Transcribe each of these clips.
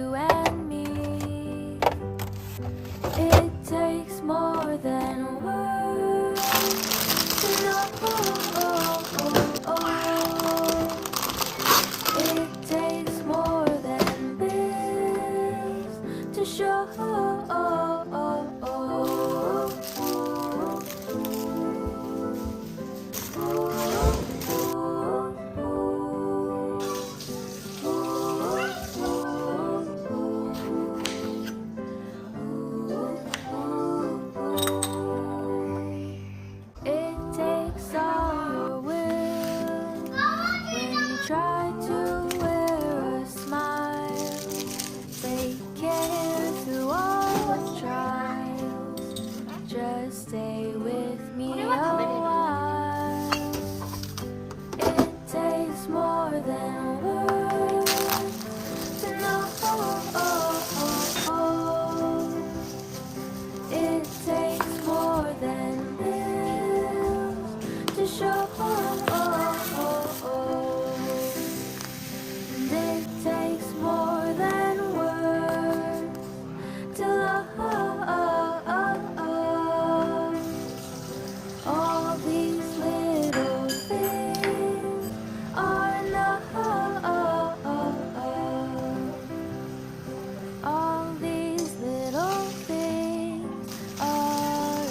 you and me. It takes more than words to know. It takes more than bills to show. It takes all your will when you try to wear a smile. Take care through all the trials. Just stay with me a while. It takes more than words to know. It takes more than bills to show. And it takes more than words to love. All these little things are enough. All these little things are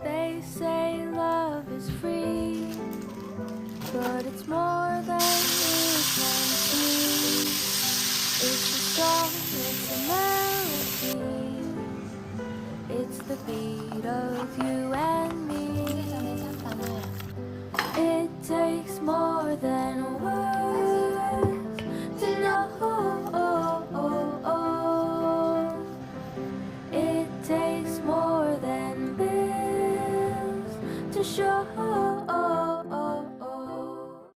They say love is free, but it's more than you can see. It's a song, it's a melody, it's the beat of you